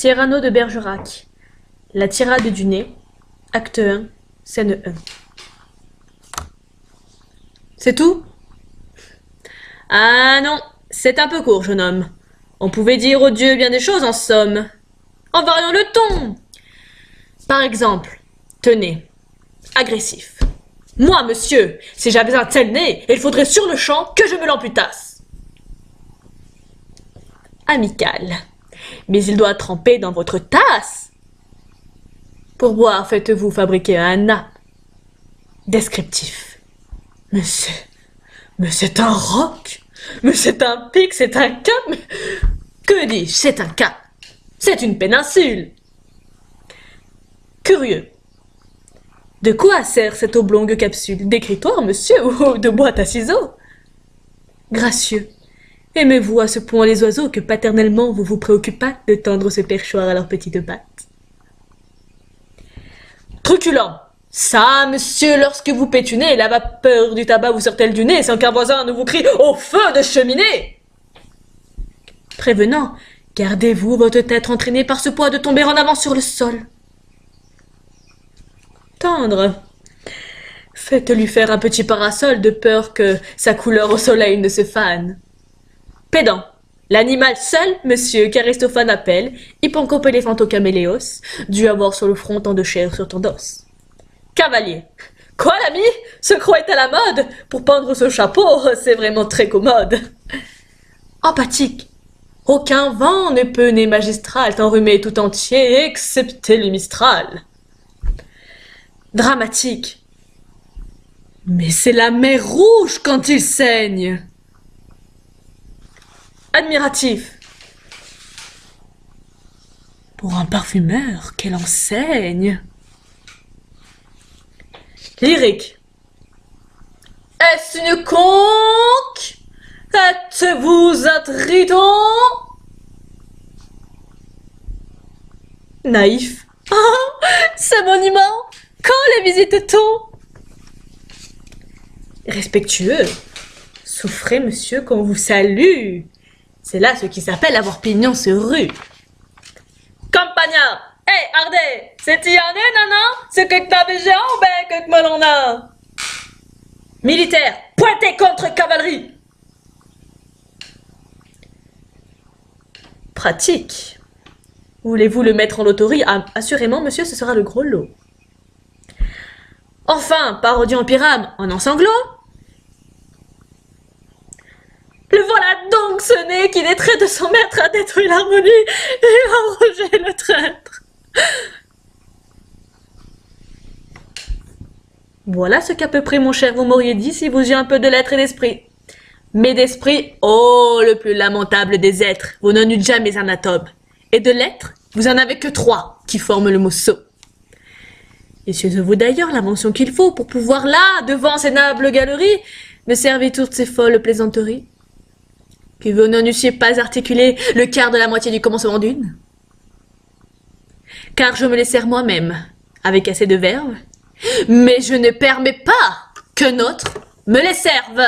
Cyrano de Bergerac. La tirade du nez. Acte 1, scène 1. C'est tout? Ah non, c'est un peu court, jeune homme. On pouvait dire au Dieu bien des choses en somme. En variant le ton. Par exemple, tenez, agressif. Moi, monsieur, si j'avais un tel nez, il faudrait sur le champ que je me l'amputasse. Amical. Mais il doit tremper dans votre tasse. Pour boire, faites-vous fabriquer un nappe. Descriptif. Mais c'est un roc. Mais c'est un pic, c'est un cap. Mais... Que dis-je, c'est un cap. C'est une péninsule. Curieux. De quoi sert cette oblongue capsule? D'écritoire, monsieur, ou de boîte à ciseaux? Gracieux. Aimez-vous à ce point les oiseaux que paternellement vous vous préoccupâtes de tendre ce perchoir à leurs petites pattes? Truculent. Ça, monsieur, lorsque vous pétunez, la vapeur du tabac vous sort-elle du nez sans qu'un voisin ne vous crie « Au feu de cheminée !» Prévenant, gardez-vous votre tête entraînée par ce poids de tomber en avant sur le sol. Tendre. Faites-lui faire un petit parasol de peur que sa couleur au soleil ne se fane. Pédant. L'animal seul, monsieur, qu'Aristophane appelle Hipponcopéléphantocaméléos, dû avoir sur le front tant de chair sur tant d'os. Cavalier. Quoi, l'ami? Ce croix est à la mode? Pour pendre ce chapeau, c'est vraiment très commode. Empathique. Aucun vent ne peut, né magistral, t'enrhumer tout entier, excepté le Mistral. Dramatique. Mais c'est la mer Rouge quand il saigne. Admiratif. Pour un parfumeur, quelle enseigne. Lyrique. Est-ce une conque? Êtes-vous un triton? Naïf. Oh, ce monument, quand les visite-t-on? Respectueux. Souffrez, monsieur, qu'on vous salue. C'est là ce qui s'appelle avoir pignon sur rue. Campagnard. Hé, Ardé, c'est-y en est, nanan? C'est que t'avais géant ou ben que melon a? Militaire. Pointez contre cavalerie. Pratique. Voulez-vous le mettre en loterie? Ah, assurément, monsieur, ce sera le gros lot. Enfin, parodie en pyrame, en sanglots. Le voilà donc ce nez qui, des traits de son maître, a détruit l'harmonie et a rongé le traître. Voilà ce qu'à peu près, mon cher, vous m'auriez dit si vous eussiez un peu de lettres et d'esprit. Mais d'esprit, oh, le plus lamentable des êtres, vous n'en eûtes jamais un atome. Et de lettres, vous en avez que 3 qui forment le mot sot. Et suivez-vous d'ailleurs l'invention qu'il faut pour pouvoir là, devant ces nobles galeries, me servir toutes ces folles plaisanteries, que vous n'en eussiez pas articulé le quart de la moitié du commencement d'une. Car je me les sers moi-même, avec assez de verve, mais je ne permets pas que notre me les serve.